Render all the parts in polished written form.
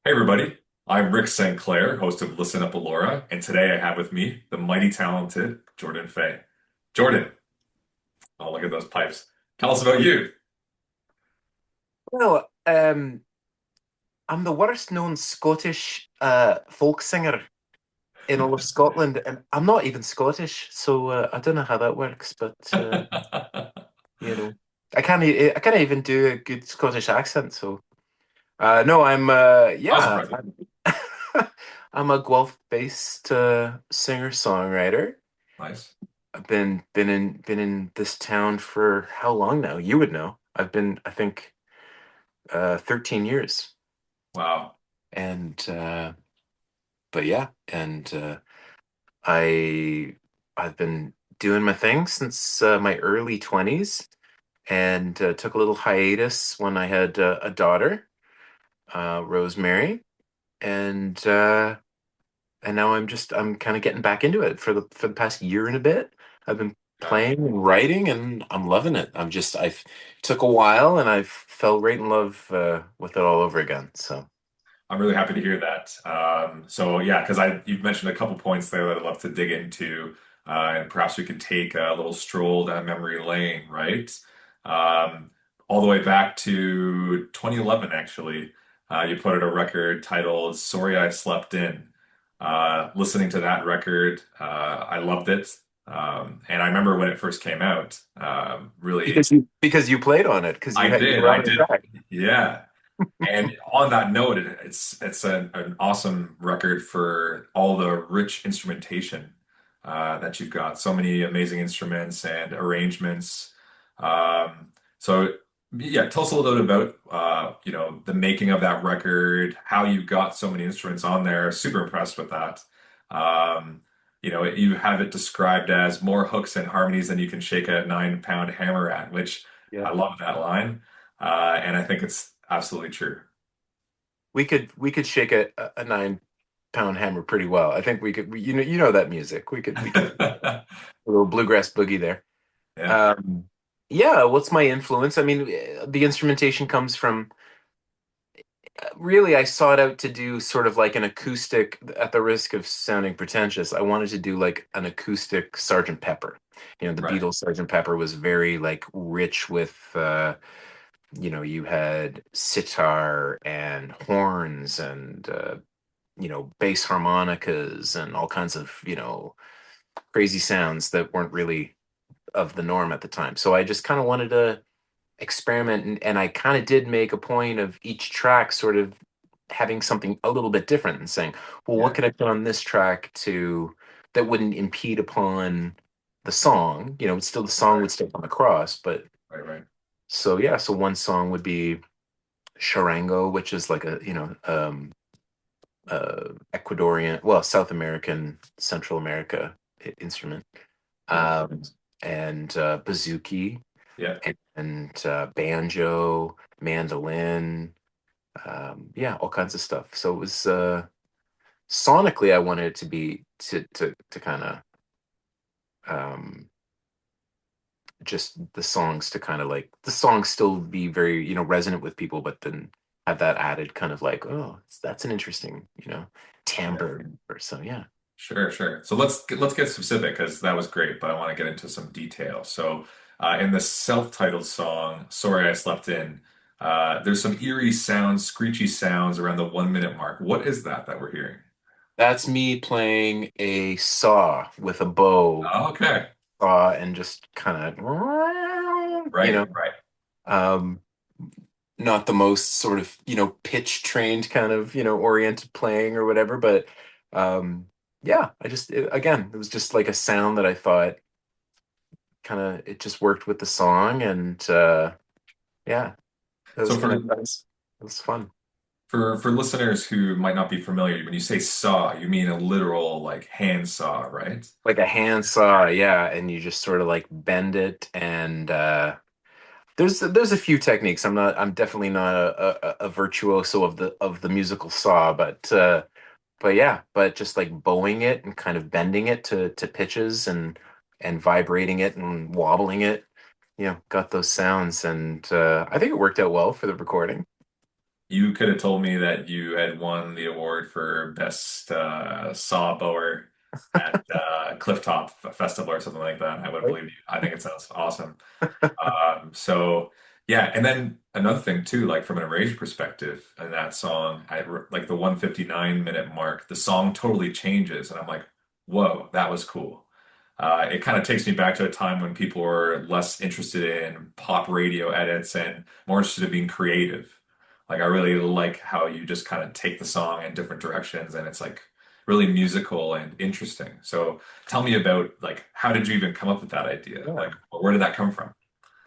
Hey everybody, I'm Rick St. Clair, host of Listen Up Elora, and today I have with me the mighty talented Jordan Faye. Jordan, oh look at those pipes. Tell us about you. Well, I'm the worst known Scottish folk singer in all of Scotland, and I'm not even Scottish, so I don't know how that works. But you know, I can't even do a good Scottish accent. So no, Not surprising. I'm a Guelph-based singer-songwriter. Nice. I've been in this town for how long now? You would know. I've been, I think, 13 years, Wow. and but yeah, and I I've been doing my thing since my early 20s, and took a little hiatus when I had a daughter, Rosemary, and now I'm kind of getting back into it for the past year and a bit. I've been Yeah. playing and writing, and I'm loving it. I've took a while, and I've fell right in love with it all over again. So I'm really happy to hear that. So yeah, because you've mentioned a couple points there that I'd love to dig into, and perhaps we could take a little stroll down memory lane, right? Um, all the way back to 2011, actually. You put out a record titled "Sorry I Slept In." Listening to that record, I loved it, and I remember when it first came out. Really, because you played on it, because you were I on the did, track. yeah. And on that note, it's an awesome record for all the rich instrumentation that you've got. So many amazing instruments and arrangements. So yeah, tell us a little bit about the making of that record, how you got so many instruments on there. Super impressed with that. Um, you have it described as more hooks and harmonies than you can shake a 9 pound hammer at, which Yeah. I love that line. And I think it's absolutely true. We could shake a 9 pound hammer pretty well. I think you know that music. We could a little bluegrass boogie there. Yeah, Um, yeah, what's my influence? I mean, the instrumentation comes from really I sought out to do sort of like an acoustic, at the risk of sounding pretentious. I wanted to do like an acoustic Sergeant Pepper. The right. Beatles Sergeant Pepper was very like rich with you had sitar and horns and bass harmonicas and all kinds of, crazy sounds that weren't really of the norm at the time. So I just kind of wanted to experiment, and I kind of did make a point of each track sort of having something a little bit different and saying, well, what Yeah, could I put on this track to that wouldn't impede upon the song? Still the song right, would still come across, but right, right. so yeah, so one song would be charango, which is like a, Ecuadorian, well, South American, Central America instrument, Yeah, um, and bouzouki, yeah. and banjo, mandolin, yeah, all kinds of stuff. So it was sonically, I wanted it to be to kind of um, just the songs to kind of like the songs still be very resonant with people, but then have that added kind of like, oh, that's an interesting Yeah. timbre or so, yeah. Sure, sure. So let's get specific because that was great, but I want to get into some detail. So, in the self-titled song "Sorry I Slept In," there's some eerie sounds, screechy sounds around the 1 minute mark. What is that we're hearing? That's me playing a saw with a bow, Okay, and just kind of, right, right. um, not the most sort of, pitch trained kind of, oriented playing or whatever, but yeah, again, it was just like a sound that I thought kind of it just worked with the song, and yeah, it was So kind of nice. It was fun. for listeners who might not be familiar, when you say saw, you mean a literal like hand saw, right? Like a hand saw, yeah, and you just sort of like bend it, and there's a few techniques. I'm definitely not a virtuoso of the musical saw, but yeah, but just like bowing it and kind of bending it to pitches, and vibrating it and wobbling it, got those sounds, and I think it worked out well for the recording. You could have told me that you had won the award for best saw bower at Clifftop Festival or something like that. I would believe you. I think it sounds awesome. So yeah, and then another thing too, like from an arranged perspective in that song, like the 159-minute mark, the song totally changes, and I'm like, whoa, that was cool. It kind of takes me back to a time when people were less interested in pop radio edits and more interested in being creative. Like I really like how you just kind of take the song in different directions, and it's like really musical and interesting. So tell me about like how did you even come up with that idea? Yeah. Like where did that come from?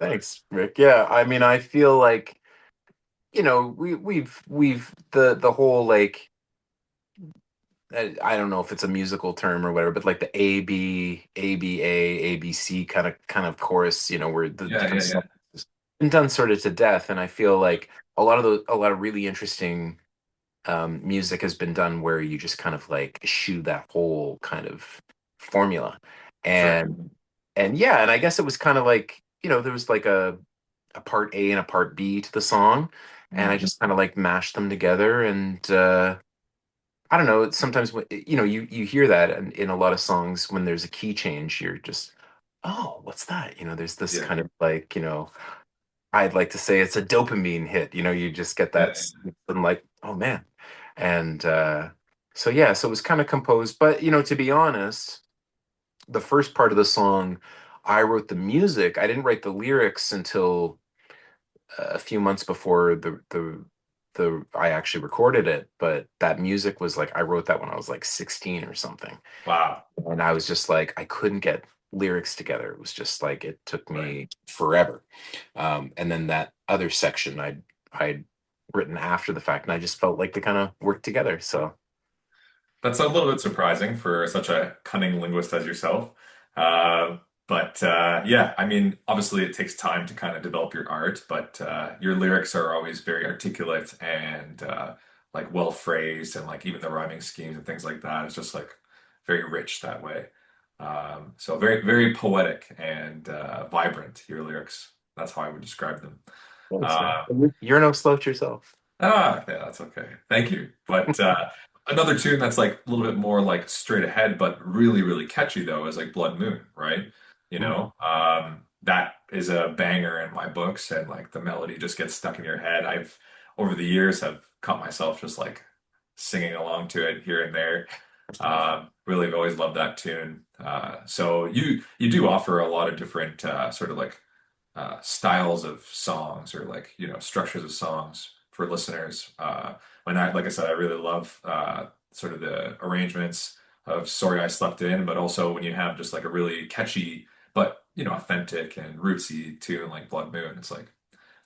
Thanks, Rick. Yeah, I mean, I feel like, we've the whole like I don't know if it's a musical term or whatever, but like the ABC kind of chorus, where the Yeah, different yeah, songs yeah. has been done sort of to death. And I feel like a lot of really interesting music has been done where you just kind of like shoe that whole kind of formula. Sure. And yeah, and I guess it was kind of like, there was like a part A and a part B to the song, and I Mm, just kind of like mashed them together. And I don't know, sometimes you hear that in a lot of songs when there's a key change, you're just, oh, what's that? There's this yeah, kind of like, I'd like to say it's a dopamine hit. You just get yeah, that and like, oh man. And so yeah, so it was kind of composed, but to be honest, the first part of the song, I wrote the music. I didn't write the lyrics until a few months before the I actually recorded it, but that music was like I wrote that when I was like 16 or something. wow. And I was just like I couldn't get lyrics together. It was just like it took Right. me forever. And then that other section I'd written after the fact, and I just felt like they kind of worked together. So That's a little bit surprising for such a cunning linguist as yourself. But yeah, I mean, obviously it takes time to kind of develop your art, but your lyrics are always very articulate and like well phrased, and like even the rhyming schemes and things like that. It's just like very rich that way. So very, very poetic and vibrant, your lyrics. That's how I would describe them. thanks, man. Uh, You're no slouch yourself. Yeah, that's okay. Thank you. But another tune that's like a little bit more like straight ahead, but really, really catchy though, is like Blood Moon, right? Mm. That is a banger in my books, and like the melody just gets stuck in your head. I've over the years have caught myself just like singing along to it here and there. Really have always loved that tune. So you do offer a lot of different sort of like styles of songs or like structures of songs for listeners. When I like I said, I really love sort of the arrangements of "Sorry I Slept In," but also when you have just like a really catchy but authentic and rootsy tune like "Blood Moon," it's like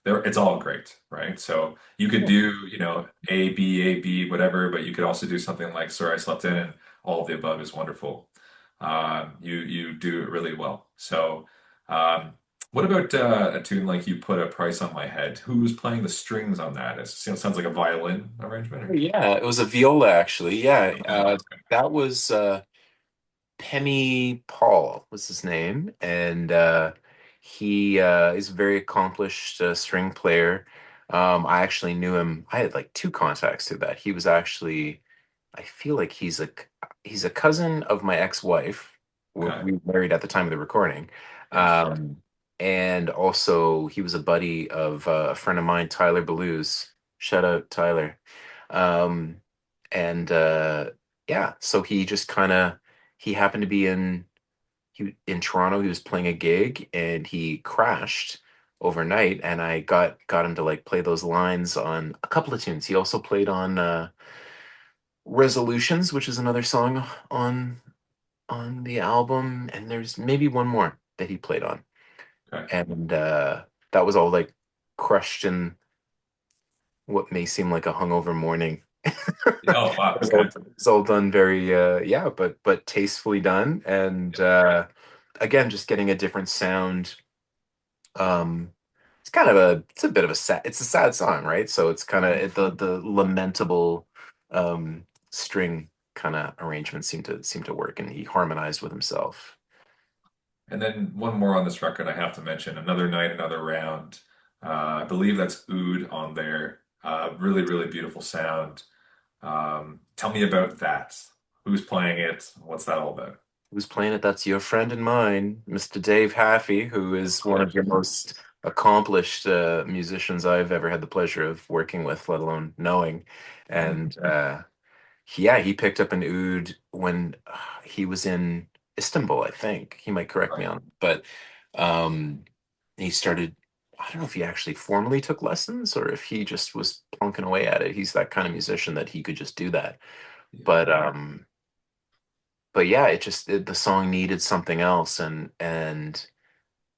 it's all great, right? So you could Yeah. do A B whatever, but you could also do something like "Sorry I Slept In," and all of the above is wonderful. You do it really well. So, um, what about a tune like "You Put a Price on My Head"? Who's playing the strings on that? Sounds like a violin arrangement, Oh, or yeah, it was a viola actually. Yeah, oh, that was Penny Paul was his name, and he is a very accomplished string player. I actually knew him. I had like two contacts through that. He was actually, I feel like he's a cousin of my ex-wife. okay, We were married at the time of the recording, yeah, um, and also he was a buddy of a friend of mine, Tyler Blues. Shout out Tyler. Um, and yeah, so he just kind of he happened to be in Toronto. He was playing a gig and he crashed overnight, and I got him to like play those lines on a couple of tunes. He also played on Resolutions, which is another song on the album, and there's maybe one more that he played on. okay. And that was all like crushed in what may seem like a hungover morning. Oh wow, okay. It's all done very yeah, but tastefully done. And again, just getting a different sound. It's kind of it's a bit of a sad, it's a sad song, right? So it's kind of the lamentable string kind of arrangements seem to work, and he harmonized with himself. And then one more on this record I have to mention, Another Night, Another Round. I believe that's Oud on there. Really, really beautiful sound. Tell me about that. Who's playing it? What's that all about? Who's playing it? That's your friend and mine, Mr. Dave Haffey, who Of is one of your course. most accomplished musicians I've ever had the pleasure of working with, let alone knowing. Mhm. And yeah, he picked up an oud when he was in Istanbul, I think. He might correct me Right. on it, but um, he started. I don't know if he actually formally took lessons or if he just was plunking away at it. He's that kind of musician that he could just do that. Yeah. But yeah, the song needed something else, and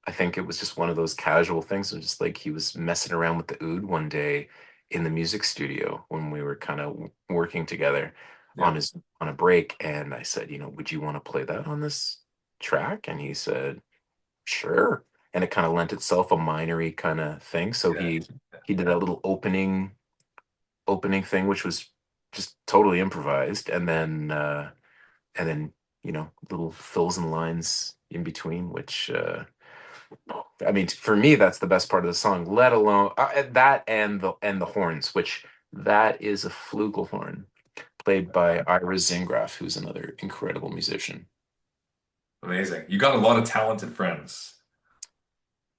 I think it was just one of those casual things. It was just like he was messing around with the oud one day in the music studio when we were kind of working together Yeah. on a break, and I said, would you want to play that on this track? And he said, sure. And it kind of lent itself a minory kind of thing. So Yeah. he did that little opening thing, which was just totally improvised, and then little fills and lines in between, which I mean, for me, that's the best part of the song. Let alone that and the horns, which that is a flugelhorn played by Ira Zingraf, who's another incredible musician. Amazing. You got a lot of talented friends.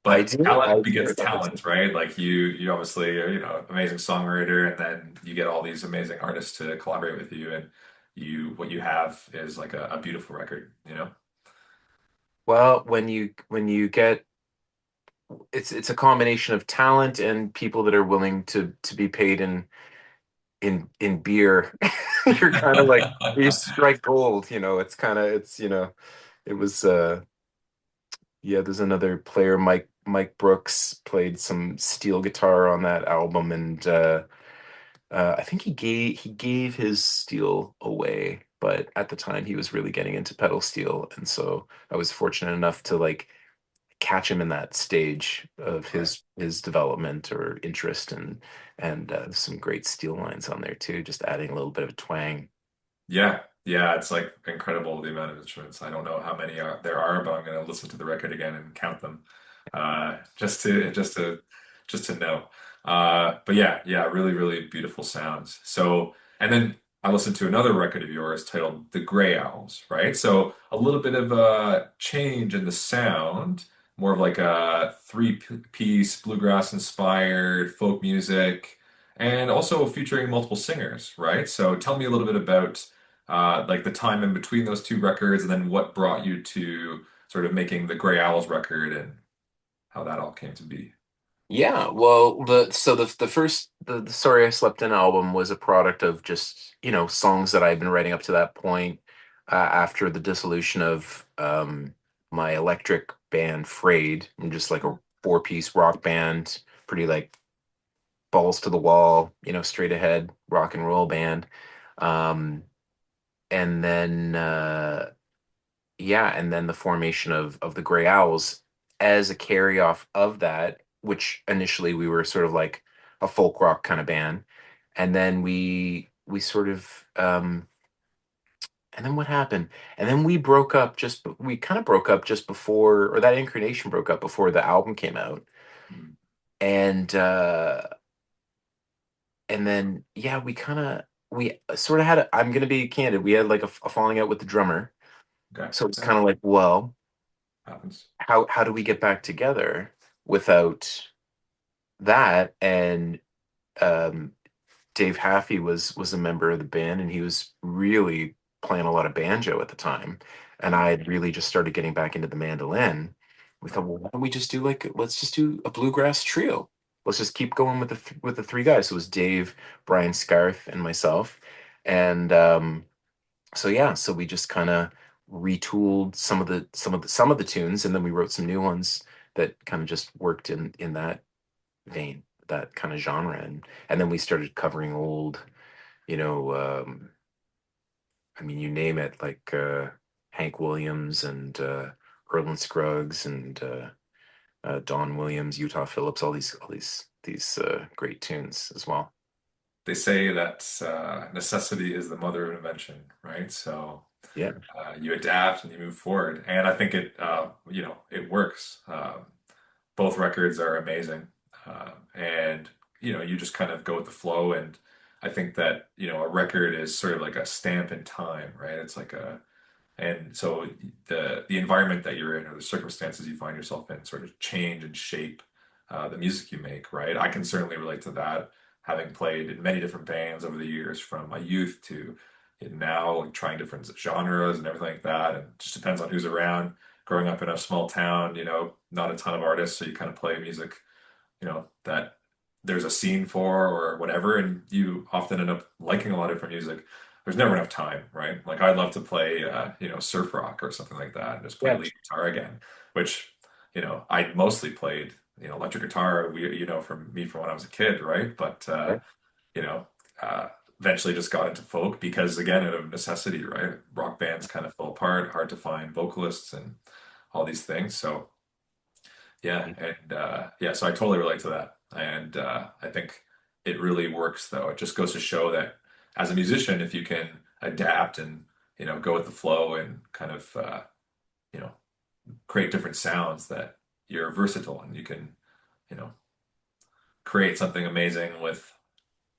I But do, I talent do. begets talent, right? Like you obviously are, amazing songwriter, and then you get all these amazing artists to collaborate with you, and what you have is like a beautiful record, you know? Well, when you get it's a combination of talent and people that are willing to be paid in beer. You're kind of like you strike gold, it's kind of it was yeah, there's another player, Mike Brooks, played some steel guitar on that album, and I think he gave his steel away, but at the time he was really getting into pedal steel, and so I was fortunate enough to like catch him in that stage of Right. his development or interest, and some great steel lines on there too, just adding a little bit of a twang. Yeah, yeah, it's like incredible the amount of instruments. I don't know how many there are, but I'm gonna listen to the record again and count them, just to know. But yeah, yeah, really, really beautiful sounds. So, and then I listened to another record of yours titled "The Gray Owls," right? So a little bit of a change in the sound, more of like a three-piece bluegrass inspired folk music, and also featuring multiple singers, right? So tell me a little bit about like the time in between those two records, and then what brought you to sort of making the Gray Owls record and how that all came to be. Yeah, well, the first the Sorry I Slept In album was a product of just, songs that I'd been writing up to that point, after the dissolution of my electric band Frayed. I'm just like a four-piece rock band, pretty like balls to the wall, straight ahead rock and roll band. Um, and then yeah, and then the formation of the Gray Owls as a carry off of that, which initially we were sort of like a folk rock kind of band, and then we sort of and then what happened? And then we kind of broke up just before, or that incarnation broke up before the album came out, Mm. and and then yeah, we sort of had I'm gonna be candid, we had like a falling out with the drummer, Okay. so it's Yeah, kind of like, well, happens. how do we get back together without that? And um, Dave Haffey was a member of the band, and he was really playing a lot of banjo at the time. And I Mm. had really just started getting back into the mandolin. We thought, well, why don't we just do let's just do a bluegrass trio. Let's just keep going with the three guys. So it was Dave, Brian Scarth, and myself. And so yeah, so we just kind of retooled some of the tunes, and then we wrote some new ones that kind of just worked in that vein, that kind of genre, and then we started covering old, you know, I mean, you name it, like Hank Williams and Erland Scruggs and Don Williams, Utah Phillips, all these great tunes as well. They say that necessity is the mother of invention, right? So Yeah. you adapt and you move forward, and I think it works. Both records are amazing, and you just kind of go with the flow. And I think that, a record is sort of like a stamp in time, right? It's like and so the environment that you're in or the circumstances you find yourself in sort of change and shape the music you make, right? I can certainly relate to that, having played in many different bands over the years, from my youth to now, like trying different genres and everything like that. And it just depends on who's around. Growing up in a small town, not a ton of artists, so you kind of play music, that there's a scene for or whatever, and you often end up liking a lot of different music. There's never enough time, right? Like I'd love to play, surf rock or something like that, and just play Yeah. lead guitar again, which, I mostly played, electric guitar. From me from when I was a kid, right? But Right. you know, uh, eventually just got into folk because, again, out of necessity, right? Rock bands kind of fell apart, hard to find vocalists and all these things. So yeah, and yeah, so I totally relate to that. And I think it really works, though. It just goes to show that as a musician, if you can adapt and, go with the flow and kind of, you know, create different sounds, that you're versatile and you can, you know, create something amazing with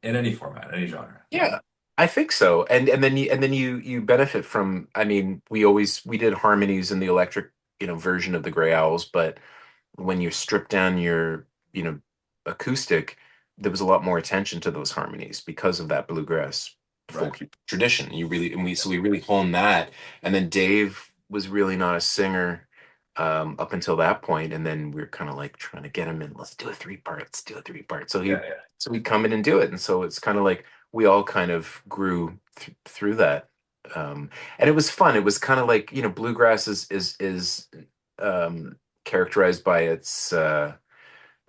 in any format, any genre. Yeah, I think so. And then you benefit from, I mean, we did harmonies in the electric, version of the Gray Owls, but when you strip down your, you know, acoustic, there was a lot more attention to those harmonies because of that bluegrass Right. folk tradition. We really honed that. And then Dave was really not a singer up until that point, and then we are kind of like trying to get him in. Let's do a three part. Let's do a three part. Yeah, yeah, So he'd come in and do it, and so it's kind of like we all kind of grew through that. Um, and it was fun. It was kind of like, bluegrass is um, characterized by its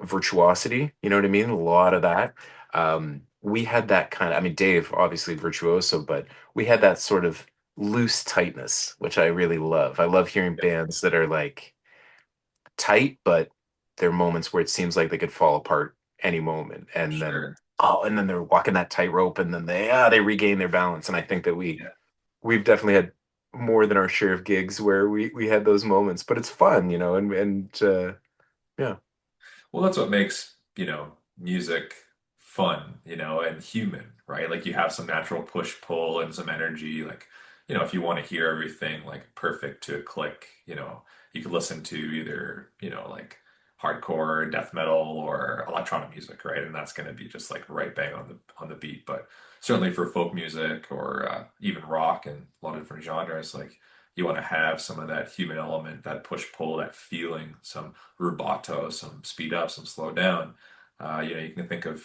virtuosity. You know what I mean? A lot of that. We had that kind of, I mean, Dave, obviously virtuoso, but we had that sort of loose tightness, which I really love. I love hearing yeah. bands that are like tight, but there are moments where it seems like they could fall apart any moment. And then, Sure. oh, and then they're walking that tightrope and then they regain their balance. And I think that Yeah. we've definitely had more than our share of gigs where we had those moments, but it's fun, and yeah. Well, that's what makes, music fun, and human, right? Like you have some natural push pull and some energy. Like, if you want to hear everything like perfect to a click, you could listen to either, like hardcore death metal or electronic music, right? And that's going to be just like right bang on the beat. But certainly for folk music or even rock and a lot of different genres, like you want to have some of that human element, that push pull, that feeling, some rubato, some speed up, some slow down. You can think of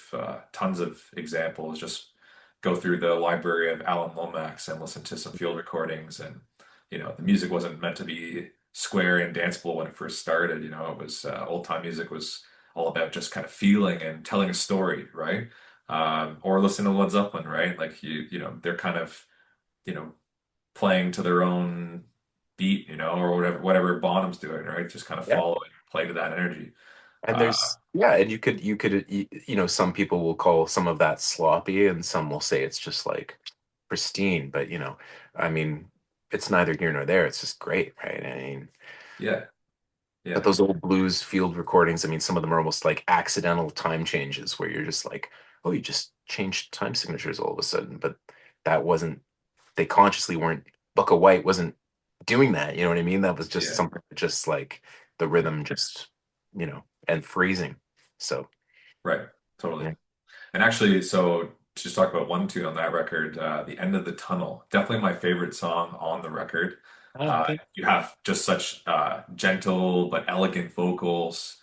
tons of examples. Just go through the library of Alan Lomax and listen to some field recordings. And, the music wasn't meant to be square and danceable when it first started. It was old time music was all about just kind of feeling and telling a story, right? Or listen to Led Zeppelin, right? Like they're kind of, you know, playing to their own beat, or whatever Bonham's doing, right? Just kind of Yeah. follow and play to that energy. And Uh, and some people will call some of that sloppy and some will say it's just like pristine, but I mean, it's neither here nor there. It's just great, right? I mean, yeah, but yeah, those old blues field recordings, I mean, some of them are almost like accidental time changes where you're just like, oh, you just changed time signatures all of a sudden, but that wasn't, they consciously weren't, Bucka White wasn't doing that. You know what I mean? That was just yeah, something, just like the rhythm, just, and phrasing. So, right, totally. yeah. And actually, so to just talk about one tune on that record, "The End of the Tunnel," definitely my favorite song on the record. Oh, okay. You have just such gentle but elegant vocals.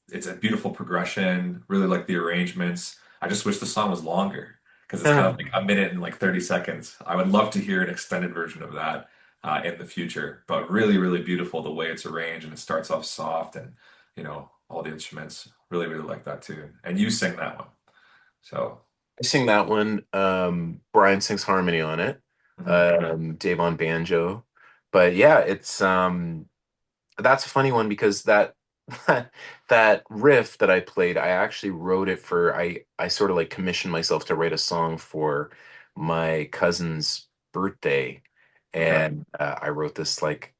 It's a beautiful progression. Really like the arrangements. I just wish the song was longer because it's kind of like a minute and like 30 seconds. I would love to hear an extended version of that in the future. But really, really beautiful the way it's arranged, and it starts off soft, and all the instruments. Really, really like that tune. And you sing that one. So, I sing that one. Brian sings harmony on it. mhm. Dave on banjo. But yeah, it's that's a funny one because that riff that I played, I actually wrote it for I sort of like commissioned myself to write a song for my cousin's birthday, Okay. and I wrote this like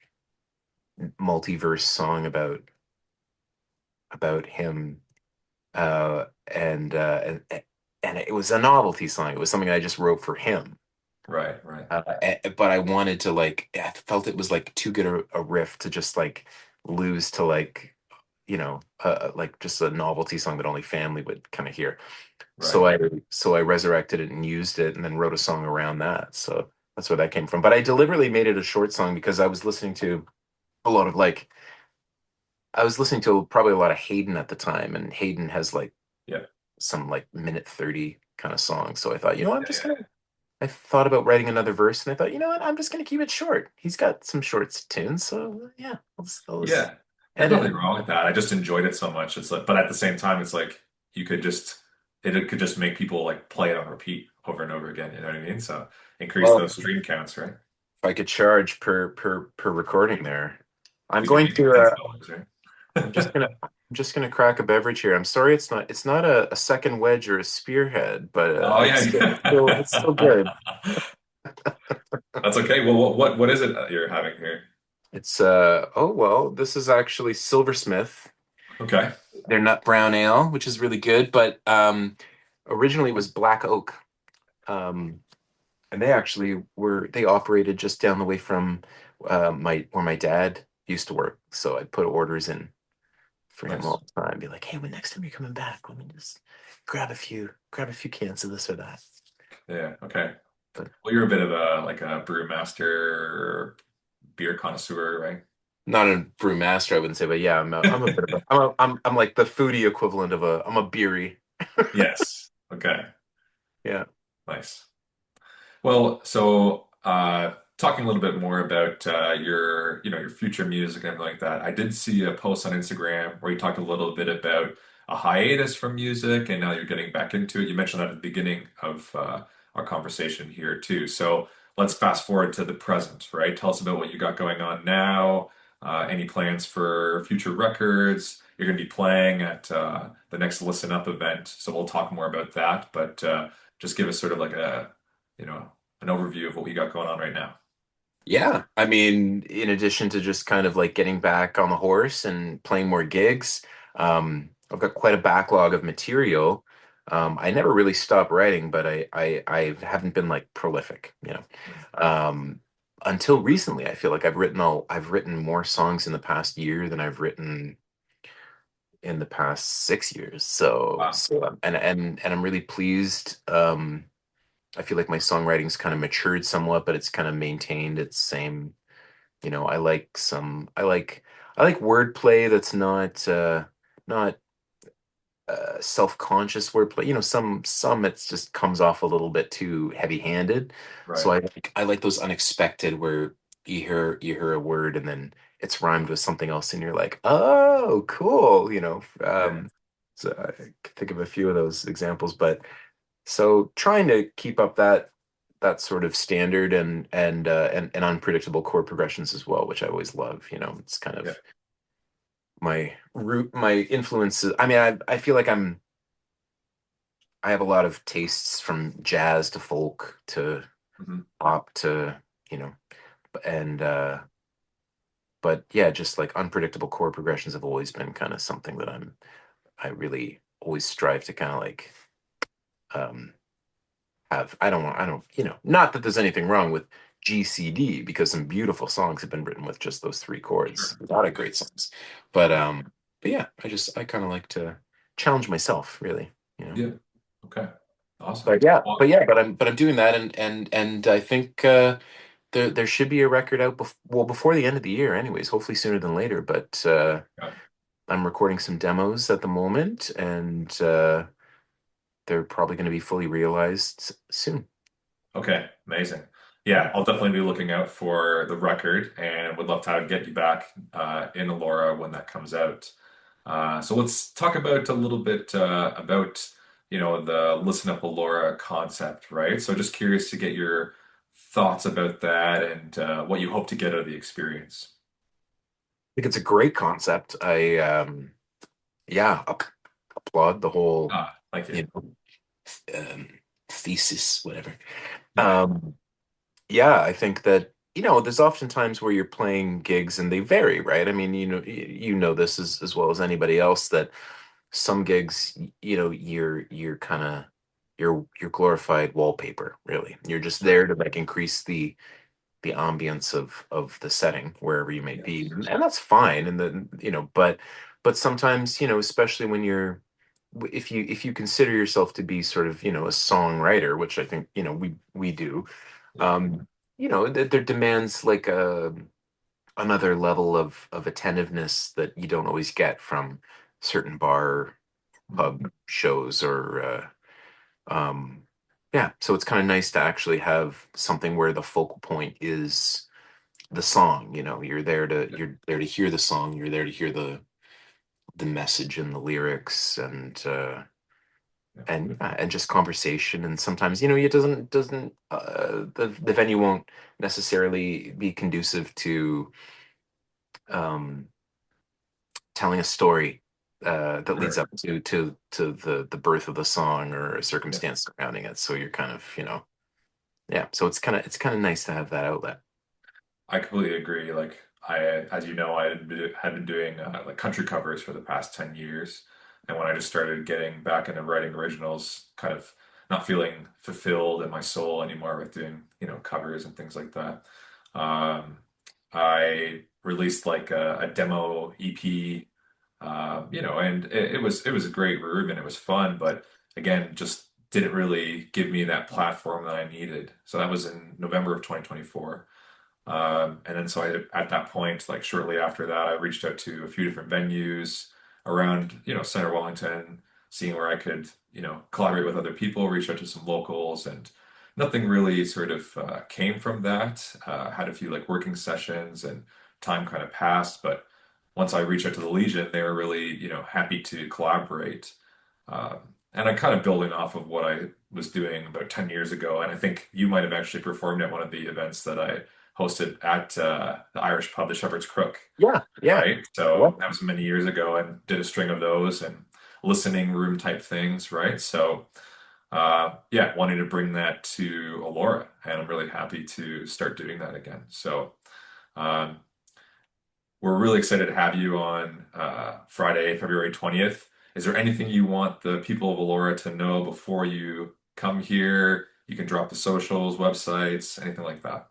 multiverse song about him and it was a novelty song. It was something I just wrote for him. Right, right. But I wanted to like, I felt it was like too good a riff to just like lose to like, like just a novelty song that only family would kind of hear. Right. So I so I resurrected it and used it and then wrote a song around that. So that's where that came from. But I deliberately made it a short song because I was listening to a lot of like I was listening to probably a lot of Hayden at the time, and Hayden has like Yeah. some like minute 30 kind of songs. So I thought, you know, I'm Yeah, just yeah. gonna I thought about writing another verse and I thought, you know what, I'm just gonna keep it short. He's got some short tunes, so yeah, I'll just Yeah. There's edit nothing him. wrong with that. I just enjoyed it so much. It's like, but at the same time, it's like you could just it could just make people like play it on repeat over and over again. You know what I mean? So increase Well, those stream counts, right? if I could charge per recording there. I'm He's gonna going make to millions of dollars, right? I'm just gonna crack a beverage here. I'm sorry it's not a second wedge or a spearhead, but Oh yeah, it's still good. that's okay. Well, what is it that you're having here? It's oh well, this is actually Silversmith. Okay, Their nut brown ale, which is really good, but originally it was black oak. Um and they operated just down the way from my where my dad used to work. So I put orders in for him nice. all the time. Be like, hey, when next time you're coming back, let me just grab a few cans of this or that. Yeah, okay. But Well, you're a bit of a like a brewmaster, beer connoisseur, right? not a brewmaster, I wouldn't say, but yeah, I'm a bit of a I'm like the foodie equivalent of a I'm a beery. Yes. Okay. Yeah. Nice. Well, so talking a little bit more about your, your future music and everything like that. I did see a post on Instagram where you talked a little bit about a hiatus from music, and now you're getting back into it. You mentioned that at the beginning of our conversation here too. So let's fast forward to the present, right? Tell us about what you got going on now. Any plans for future records? You're going to be playing at the next Listen Up event, so we'll talk more about that. But just give us sort of like a an overview of what we got going on right now. Yeah, I mean, in addition to just kind of like getting back on the horse and playing more gigs, I've got quite a backlog of material. I never really stopped writing, but I haven't been like prolific, you know. Um, until recently, I feel like I've written more songs in the past year than I've written in the past 6 years. Wow. And I'm really pleased. I feel like my songwriting's kind of matured somewhat, but it's kind of maintained its same, I like wordplay that's not self-conscious wordplay. Some it's just comes off a little bit too heavy-handed. So Right. I like those unexpected where you hear a word and then it's rhymed with something else and you're like, "Oh, cool," you know. Yeah. So I can think of a few of those examples, but so trying to keep up that sort of standard and unpredictable chord progressions as well, which I always love. It's kind Yeah. of my influences. I mean, I feel like I have a lot of tastes from jazz to folk to Hmm. pop to, you know, and but yeah, just like unpredictable chord progressions have always been kind of something that I really always strive to kind of like um have I don't not that there's anything wrong with GCD because some beautiful songs have been written with just those three chords. Sure. A lot of Yeah. great songs. But Yeah. um but yeah, I kind of like to challenge myself really. Yeah. Okay. Awesome. But Well, yeah, but I'm doing that and I think there should be a record out before the end of the year anyways, hopefully sooner than later, but yeah. I'm recording some demos at the moment and they're probably going to be fully realized soon. Okay. Amazing. Yeah, I'll definitely be looking out for the record and would love to get you back in Elora when that comes out. So let's talk about a little bit about, the Listen Up Elora concept, right? So just curious to get your thoughts about that and what you hope to get out of the experience. Think it's a great concept. Yeah, applaud the whole, Thank you. you know, um, thesis, whatever. Yeah. Um, yeah, I think that, there's often times where you're playing gigs and they vary, right? I mean, you know this as well as anybody else that some gigs, you're kind of you're glorified wallpaper, really. You're just Right. there to like increase the ambience of the setting wherever you may be, Yes. and that's fine. And then but sometimes especially when you're if you consider yourself to be sort of a songwriter, which I think we do, Yeah. um, there demands like another level of attentiveness that you don't always get from certain bar Mhm. pub shows or yeah, so it's kind of nice to actually have something where the focal point is the song. Yeah. You're there to hear the song, you're there to hear the message and the lyrics Yeah. and just conversation. And sometimes it doesn't the venue won't necessarily be conducive to um telling a story that leads Right. up to the birth of the song or a Yeah. circumstance surrounding it. So you're kind of, yeah. So it's kind of nice to have that outlet. I completely agree. Like as you know, had been doing like country covers for the past 10 years. And when I just started getting back into writing originals, kind of not feeling fulfilled in my soul anymore with doing, covers and things like that. Um, I released like a demo EP, and it was a great room and it was fun, but again, just didn't really give me that platform that I needed. So that was in November of 2024. And then so at that point, like shortly after that, I reached out to a few different venues around, Center Wellington, seeing where I could, collaborate with other people, reach out to some locals, and nothing really sort of came from that. Had a few like working sessions and time kind of passed, but once I reached out to the Legion, they were really, happy to collaborate. Um, and I'm kind of building off of what I was doing about 10 years ago. And I think you might have actually performed at one of the events that I hosted at the Irish pub, the Shepherd's Crook, Yeah, yeah. right? Yeah. So that was many years ago and did a string of those and listening room type things, right? So, yeah, wanting to bring that to Elora, and I'm really happy to start doing that again. So, um, we're really excited to have you on Friday, February 20th. Is there anything you want the people of Elora to know before you come here? You can drop the socials, websites, anything like that.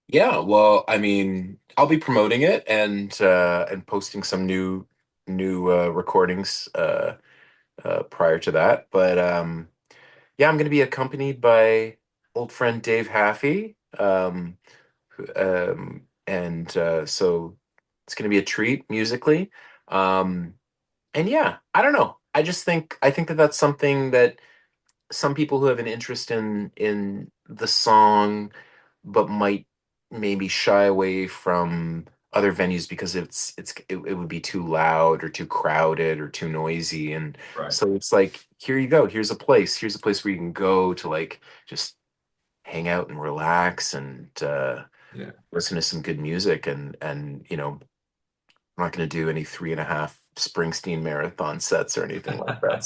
Yeah, well, I mean, I'll be promoting it and posting some new recordings prior to that. But yeah, I'm going to be accompanied by old friend Dave Haffey. And so it's going to be a treat musically. Um, and yeah, I don't know. I think that that's something that some people who have an interest in the song but might maybe shy away from other venues because it would be too loud or too crowded or too noisy. And Right. so it's like, here you go, here's a place where you can go to like just hang out and relax and Yeah. listen to some good music. And I'm not going to do any 3.5 Springsteen marathon sets or anything like that.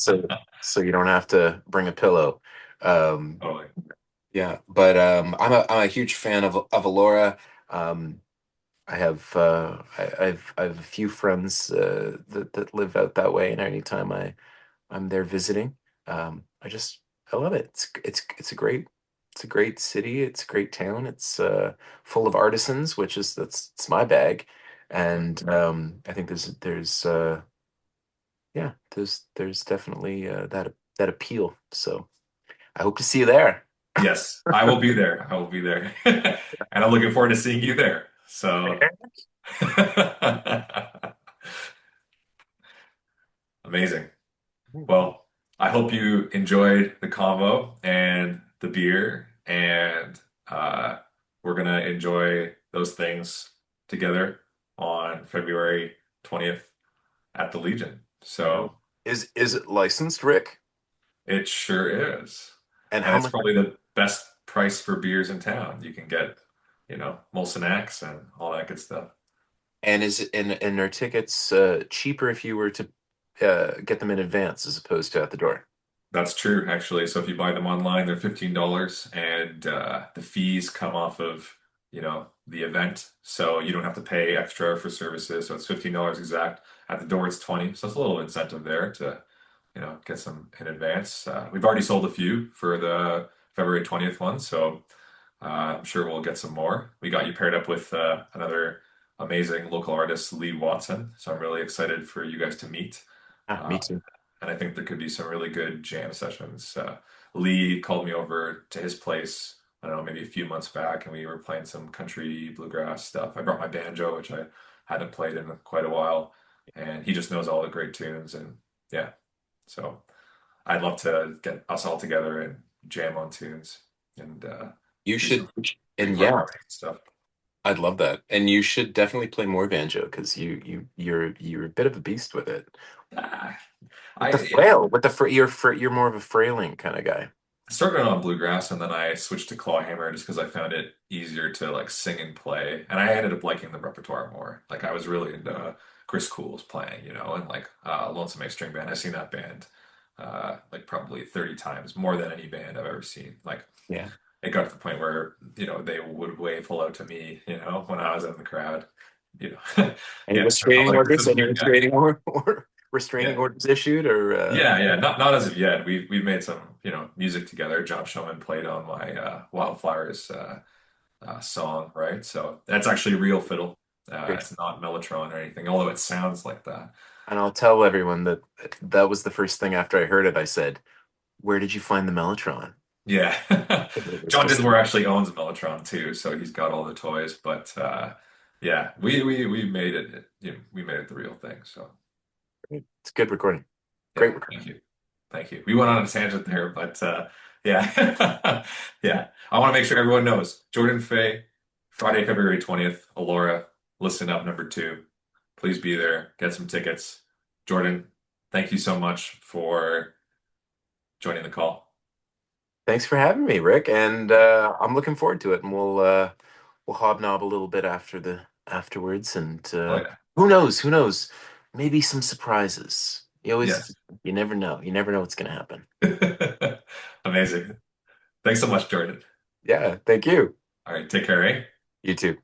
So you don't have to bring a pillow. Um, Totally. yeah, but I'm a huge fan of Elora. Um, I have a few friends that live out that way, and anytime I'm there visiting, I love it. It's a great city. It's a great town. It's full of artisans, which is it's my bag, Right. and I think there's definitely that appeal. So I hope to see you there. Yes, I will be there. I will be there. And I'm looking forward to seeing you there. So amazing. Well, I hope you enjoyed the combo and the beer, and we're gonna enjoy those things together on February 20th at the Legion. Yeah. So Is it licensed, Rick? it sure is. And And how it's much? probably the best price for beers in town. You can get, Molson X and all that good stuff. And is it and are tickets cheaper if you were to get them in advance as opposed to at the door? That's true, actually. So if you buy them online, they're $15, and the fees come off of, the event. So you don't have to pay extra for services. So it's $15 exact. At the door, it's 20. So it's a little incentive there to, get some in advance. We've already sold a few for the February 20th one. So I'm sure we'll get some more. We got you paired up with another amazing local artist, Lee Watson. So I'm really excited for you guys to meet. Ah, Uh, me too. and I think there could be some really good jam sessions. Lee called me over to his place, I don't know, maybe a few months back, and we were playing some country bluegrass stuff. I brought my banjo, which I hadn't played in quite a while, and he just knows all the great tunes. And yeah, so I'd love to get us all together and jam on tunes and You do some should, great and yeah, harmonies and stuff. I'd love that. And you should definitely play more banjo because you're a bit of a beast with it. Ah, With I the frail, with the you're more of a frailing kind of guy. started on bluegrass and then I switched to clawhammer just because I found it easier to like sing and play. And I ended up liking the repertoire more. Like I was really into Chris Cool's playing, and like Lonesome Ace String Band. I've seen that band like probably 30 times, more than any band I've ever seen. Like Yeah. it got to the point where, they would wave hello to me, when I was in the crowd. You know, Any yeah, so I'm restraining like, this orders? is a Any weird guy. restraining or restraining Yeah. orders issued or Yeah, not as of yet. We've made some, music together. John Showman played on my Wildflowers song, right? So that's actually real fiddle. great. It's not Mellotron or anything, although it sounds like that. And I'll tell everyone that that was the first thing after I heard it. I said, "Where did you find the Mellotron?" Yeah. It was John just Dinsmore actually owns a Mellotron too, so he's got all the toys. But yeah, we made it. We made it the real thing. So it's good recording. yeah, Great recording. thank you. Thank you. We went on a tangent there, but yeah. Yeah. I want to make sure everyone knows Jordan Faye, Friday, February 20th, Elora, listen up number two. Please be there, get some tickets. Jordan, thank you so much for joining the call. Thanks for having me, Rick, and I'm looking forward to it. And we'll hobnob a little bit afterwards, and Oh, yeah. who knows? Who knows? Maybe some surprises. Yes. You never know. You never know what's gonna happen. Amazing. Thanks so much, Jordan. Yeah, thank you. All right, take care, eh? You too.